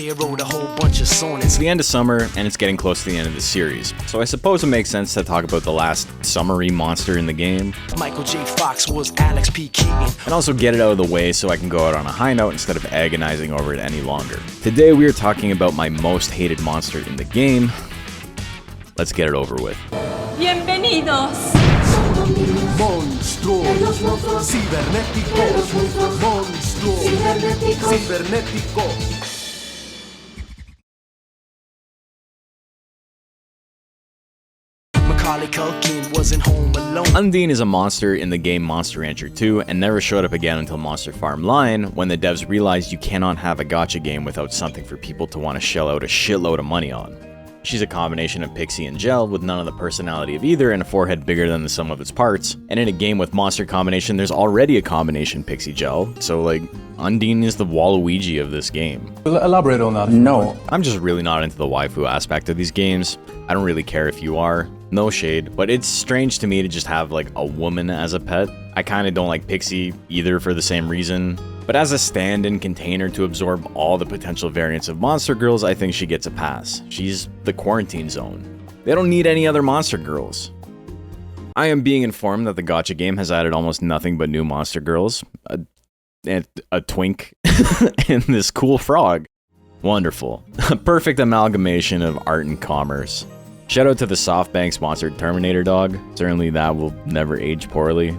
Shakespeare wrote a whole bunch of sonnets. It's the end of summer, and it's getting close to the end of the series, so I suppose it makes sense to talk about the last summery monster in the game. Michael J. Fox was Alex P. Keaton. And also get it out of the way so I can go out on a high note instead of agonizing over it any longer. Today we are talking about my most hated monster in the game. Let's get it over with. Bienvenidos. Monstruo cibernetico. Monstruo cibernetico. Culkin wasn't home alone. Undine is a monster in the game Monster Rancher 2 and never showed up again until Monster Farm Line, when the devs realized you cannot have a gacha game without something for people to want to shell out a shitload of money on. She's a combination of Pixie and Gel with none of the personality of either and a forehead bigger than the sum of its parts. And in a game with monster combination, there's already a combination Pixie Gel, so like, Undine is the Waluigi of this game. Elaborate on that. No. I'm just really not into the waifu aspect of these games. I don't really care if you are. No shade, but it's strange to me to just have like a woman as a pet. I kinda don't like Pixie either for the same reason. But as a stand-in container to absorb all the potential variants of monster girls, I think she gets a pass. She's the quarantine zone. They don't need any other monster girls. I am being informed that the gacha game has added almost nothing but new monster girls. A twink, and this cool frog. Wonderful. A perfect amalgamation of art and commerce. Shout out to the SoftBank sponsored Terminator dog. Certainly that will never age poorly.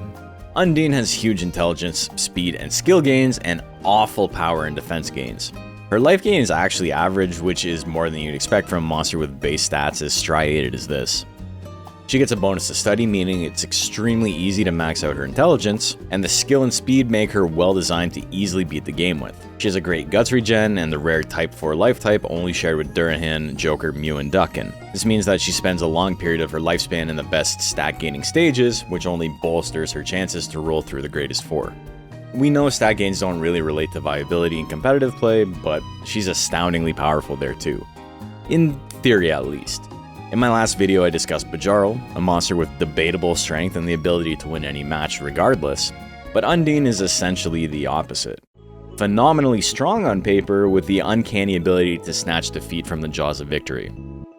Undine has huge intelligence, speed, and skill gains, and awful power and defense gains. Her life gain is actually average, which is more than you'd expect from a monster with base stats as striated as this. She gets a bonus to study, meaning it's extremely easy to max out her intelligence, and the skill and speed make her well designed to easily beat the game with. She has a great guts regen and the rare type 4 life type only shared with Durahan, Joker, Mew, and Duckin. This means that she spends a long period of her lifespan in the best stat gaining stages, which only bolsters her chances to roll through the greatest 4. We know stat gains don't really relate to viability in competitive play, but she's astoundingly powerful there too. In theory at least. In my last video I discussed Bajarl, a monster with debatable strength and the ability to win any match regardless, but Undine is essentially the opposite. Phenomenally strong on paper with the uncanny ability to snatch defeat from the jaws of victory.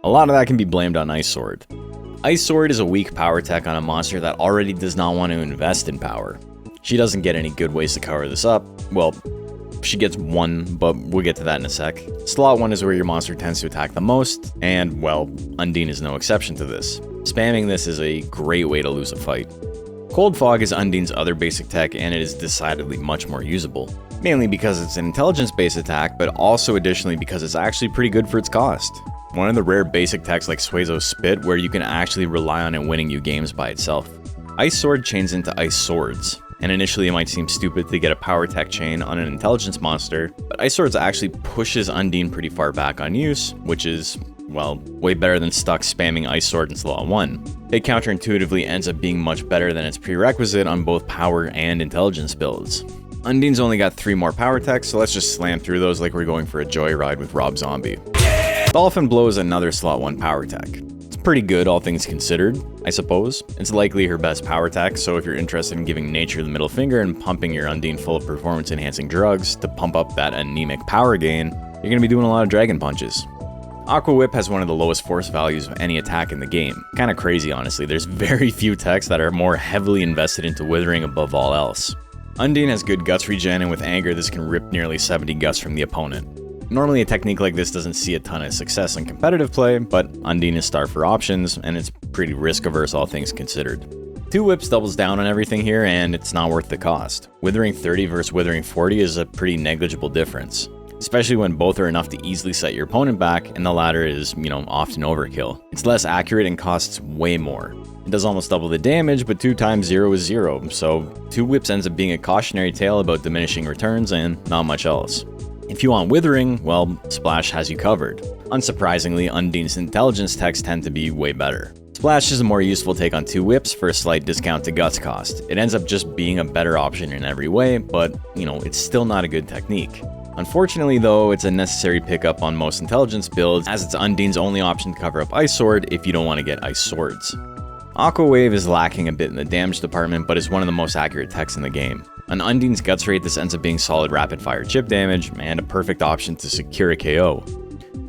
A lot of that can be blamed on Ice Sword. Ice Sword is a weak power tech on a monster that already does not want to invest in power. She doesn't get any good ways to cover this up. Well, she gets one, but we'll get to that in a sec. Slot 1 is where your monster tends to attack the most, and, well, Undine is no exception to this. Spamming this is a great way to lose a fight. Cold Fog is Undine's other basic tech, and it is decidedly much more usable. Mainly because it's an intelligence-based attack, but also additionally because it's actually pretty good for its cost. One of the rare basic techs like Suezo's Spit where you can actually rely on it winning you games by itself. Ice Sword chains into Ice Swords. And initially it might seem stupid to get a power tech chain on an intelligence monster, but Ice Swords actually pushes Undine pretty far back on use, which is, well, way better than stuck spamming Ice Sword in slot 1. It counterintuitively ends up being much better than its prerequisite on both power and intelligence builds. Undine's only got 3 more power techs, so let's just slam through those like we're going for a joyride with Rob Zombie. Dolphin Blow is another slot 1 power tech. Pretty good, all things considered, I suppose. It's likely her best power tech, so if you're interested in giving nature the middle finger and pumping your Undine full of performance-enhancing drugs to pump up that anemic power gain, you're gonna be doing a lot of dragon punches. Aqua Whip has one of the lowest force values of any attack in the game. Kinda crazy, honestly. There's very few techs that are more heavily invested into withering above all else. Undine has good guts regen, and with anger this can rip nearly 70 guts from the opponent. Normally a technique like this doesn't see a ton of success in competitive play, but Undine is starved for options, and it's pretty risk-averse all things considered. 2 Whips doubles down on everything here, and it's not worth the cost. Withering 30 versus Withering 40 is a pretty negligible difference, especially when both are enough to easily set your opponent back, and the latter is, often overkill. It's less accurate and costs way more. It does almost double the damage, but 2 times 0 is 0, so 2 Whips ends up being a cautionary tale about diminishing returns and not much else. If you want Withering, well, Splash has you covered. Unsurprisingly, Undine's intelligence techs tend to be way better. Splash is a more useful take on 2 Whips for a slight discount to Guts cost. It ends up just being a better option in every way, but, it's still not a good technique. Unfortunately though, it's a necessary pickup on most intelligence builds, as it's Undine's only option to cover up Ice Sword if you don't want to get Ice Swords. Aqua Wave is lacking a bit in the damage department, but is one of the most accurate techs in the game. On Undine's Guts rate, this ends up being solid rapid fire chip damage, and a perfect option to secure a KO.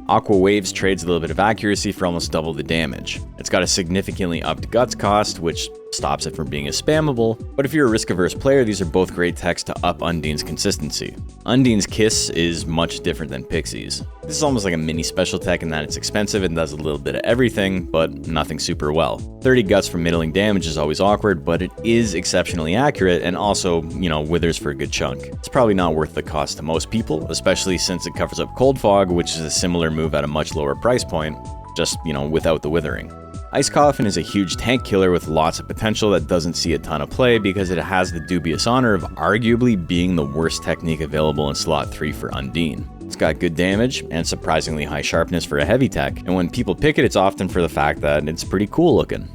Aqua Waves trades a little bit of accuracy for almost double the damage. It's got a significantly upped Guts cost, which stops it from being as spammable, but if you're a risk-averse player, these are both great techs to up Undine's consistency. Undine's Kiss is much different than Pixie's. This is almost like a mini special tech in that it's expensive and does a little bit of everything, but nothing super well. 30 Guts for middling damage is always awkward, but it is exceptionally accurate and also, withers for a good chunk. It's probably not worth the cost to most people, especially since it covers up Cold Fog, which is a similar move at a much lower price point, just, without the withering. Ice Coffin is a huge tank killer with lots of potential that doesn't see a ton of play because it has the dubious honor of arguably being the worst technique available in slot 3 for Undine. It's got good damage and surprisingly high sharpness for a heavy tech, and when people pick it, it's often for the fact that it's pretty cool looking.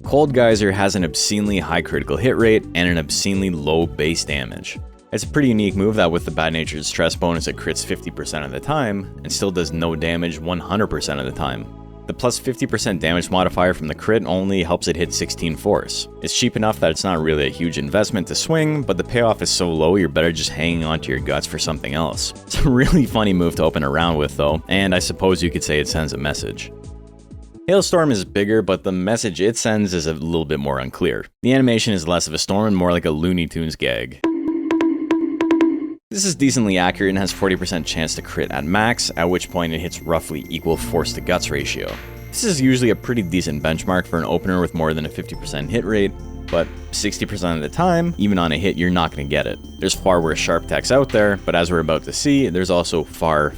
Cold Geyser has an obscenely high critical hit rate and an obscenely low base damage. It's a pretty unique move that with the bad natured stress bonus it crits 50% of the time and still does no damage 100% of the time. The plus 50% damage modifier from the crit only helps it hit 16 force. It's cheap enough that it's not really a huge investment to swing, but the payoff is so low you're better just hanging onto your guts for something else. It's a really funny move to open around with though, and I suppose you could say it sends a message. Hailstorm is bigger, but the message it sends is a little bit more unclear. The animation is less of a storm and more like a Looney Tunes gag. This is decently accurate and has 40% chance to crit at max, at which point it hits roughly equal force to guts ratio. This is usually a pretty decent benchmark for an opener with more than a 50% hit rate, but 60% of the time, even on a hit, you're not going to get it. There's far worse sharp techs out there, but as we're about to see, there's also far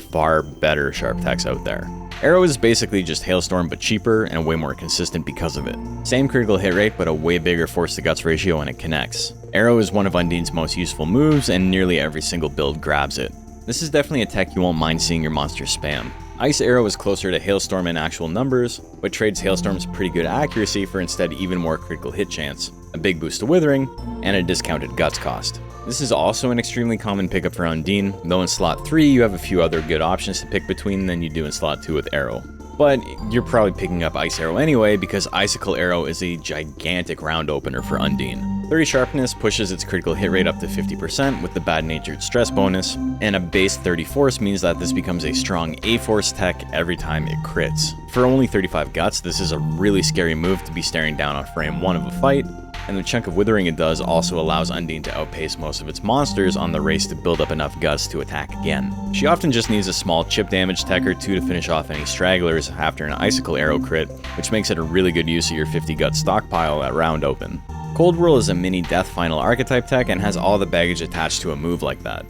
better sharp techs out there. Arrow is basically just Hailstorm but cheaper and way more consistent because of it. Same critical hit rate but a way bigger force to guts ratio when it connects. Arrow is one of Undine's most useful moves and nearly every single build grabs it. This is definitely a tech you won't mind seeing your monster spam. Ice Arrow is closer to Hailstorm in actual numbers, but trades Hailstorm's pretty good accuracy for instead even more critical hit chance, a big boost to Withering, and a discounted guts cost. This is also an extremely common pickup for Undine, though in slot 3 you have a few other good options to pick between than you do in slot 2 with Arrow. But you're probably picking up Ice Arrow anyway because Icicle Arrow is a gigantic round opener for Undine. 30 Sharpness pushes its critical hit rate up to 50% with the bad natured stress bonus, and a base 30 Force means that this becomes a strong A-Force tech every time it crits. For only 35 Guts, this is a really scary move to be staring down on frame 1 of a fight, and the chunk of Withering it does also allows Undine to outpace most of its monsters on the race to build up enough guts to attack again. She often just needs a small chip damage tech or 2 to finish off any stragglers after an Icicle Arrow crit, which makes it a really good use of your 50 gut stockpile at round open. Cold Whirl is a mini Death Final archetype tech and has all the baggage attached to a move like that.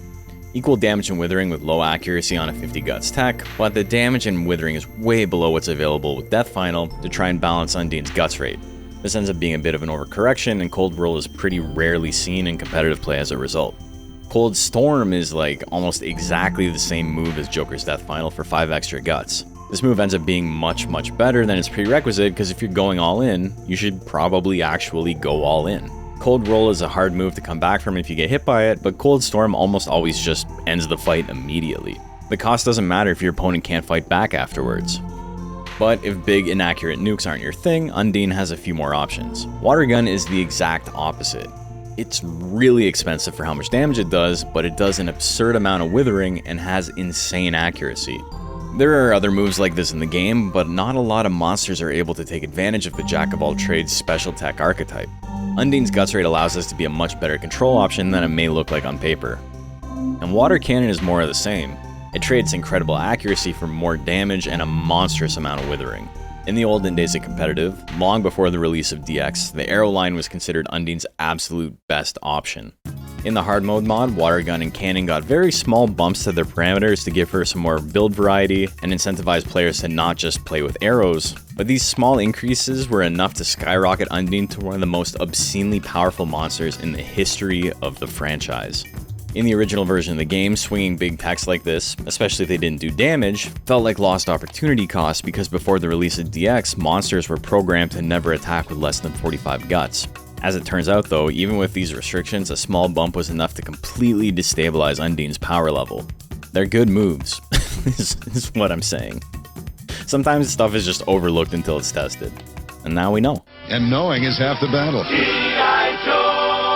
Equal damage and Withering with low accuracy on a 50 guts tech, but the damage and Withering is way below what's available with Death Final to try and balance Undine's guts rate. This ends up being a bit of an overcorrection, and Cold Whirl is pretty rarely seen in competitive play as a result. Cold Storm is like almost exactly the same move as Joker's Death Final for 5 extra guts. This move ends up being much better than its prerequisite because if you're going all in, you should probably actually go all in. Cold Roll is a hard move to come back from if you get hit by it, but Cold Storm almost always just ends the fight immediately. The cost doesn't matter if your opponent can't fight back afterwards. But if big inaccurate nukes aren't your thing, Undine has a few more options. Water Gun is the exact opposite. It's really expensive for how much damage it does, but it does an absurd amount of Withering and has insane accuracy. There are other moves like this in the game, but not a lot of monsters are able to take advantage of the Jack-of-all-trades special tech archetype. Undine's Guts Rate allows us to be a much better control option than it may look like on paper. And Water Cannon is more of the same. It trades incredible accuracy for more damage and a monstrous amount of Withering. In the olden days of competitive, long before the release of DX, the Arrow line was considered Undine's absolute best option. In the hard mode mod, Water Gun and Cannon got very small bumps to their parameters to give her some more build variety and incentivize players to not just play with arrows, but these small increases were enough to skyrocket Undine to one of the most obscenely powerful monsters in the history of the franchise. In the original version of the game, swinging big techs like this, especially if they didn't do damage, felt like lost opportunity cost because before the release of DX, monsters were programmed to never attack with less than 45 guts. As it turns out though, even with these restrictions, a small bump was enough to completely destabilize Undine's power level. They're good moves, is what I'm saying. Sometimes stuff is just overlooked until it's tested, and now we know. And knowing is half the battle.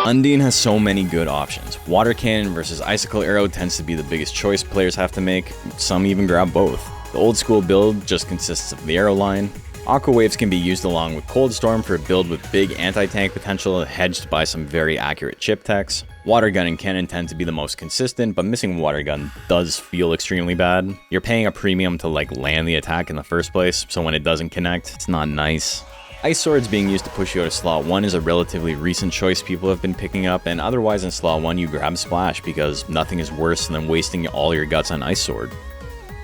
Undine has so many good options. Water Cannon versus Icicle Arrow tends to be the biggest choice players have to make. Some even grab both. The old school build just consists of the arrow line. Aqua Waves can be used along with Cold Storm for a build with big anti-tank potential hedged by some very accurate chip techs. Water Gun and Cannon tend to be the most consistent, but missing Water Gun does feel extremely bad. You're paying a premium to like land the attack in the first place, so when it doesn't connect, it's not nice. Ice Swords being used to push you out of slot 1 is a relatively recent choice people have been picking up, and otherwise in slot 1 you grab Splash because nothing is worse than wasting all your guts on Ice Sword.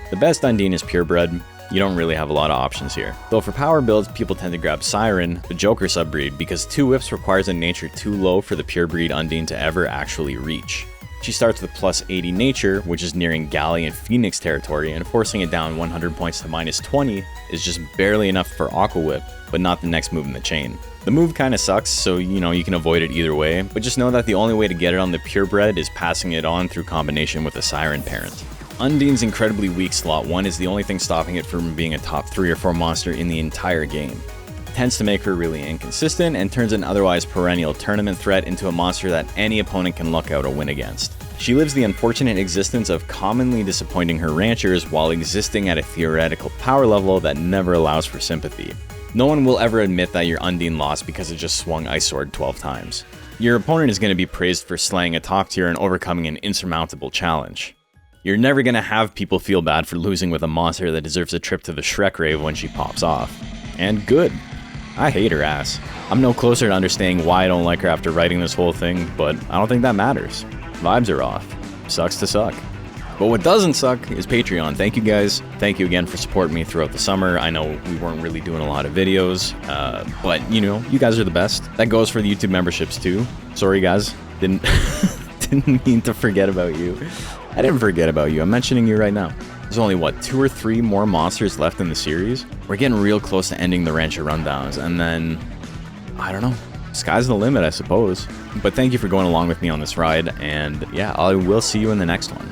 The best Undine is Purebred. You don't really have a lot of options here. Though for power builds, people tend to grab Siren, the Joker subbreed, because 2 whips requires a nature too low for the purebred Undine to ever actually reach. She starts with plus 80 nature, which is nearing Galley and Phoenix territory, and forcing it down 100 points to minus 20 is just barely enough for Aqua Whip, but not the next move in the chain. The move kinda sucks, so you can avoid it either way, but just know that the only way to get it on the purebred is passing it on through combination with a Siren parent. Undine's incredibly weak slot 1 is the only thing stopping it from being a top 3 or 4 monster in the entire game. It tends to make her really inconsistent and turns an otherwise perennial tournament threat into a monster that any opponent can luck out a win against. She lives the unfortunate existence of commonly disappointing her ranchers while existing at a theoretical power level that never allows for sympathy. No one will ever admit that your Undine lost because it just swung Ice Sword 12 times. Your opponent is going to be praised for slaying a top tier and overcoming an insurmountable challenge. You're never going to have people feel bad for losing with a monster that deserves a trip to the Shrek rave when she pops off. And good. I hate her ass. I'm no closer to understanding why I don't like her after writing this whole thing, but I don't think that matters. Vibes are off. Sucks to suck. But what doesn't suck is Patreon. Thank you guys. Thank you again for supporting me throughout the summer. I know we weren't really doing a lot of videos, but you guys are the best. That goes for the YouTube memberships too. Sorry guys, didn't mean to forget about you. I didn't forget about you. I'm mentioning you right now. There's only, 2 or 3 more monsters left in the series? We're getting real close to ending the Rancher rundowns, and then, I don't know. Sky's the limit, I suppose. But thank you for going along with me on this ride, and yeah, I will see you in the next one.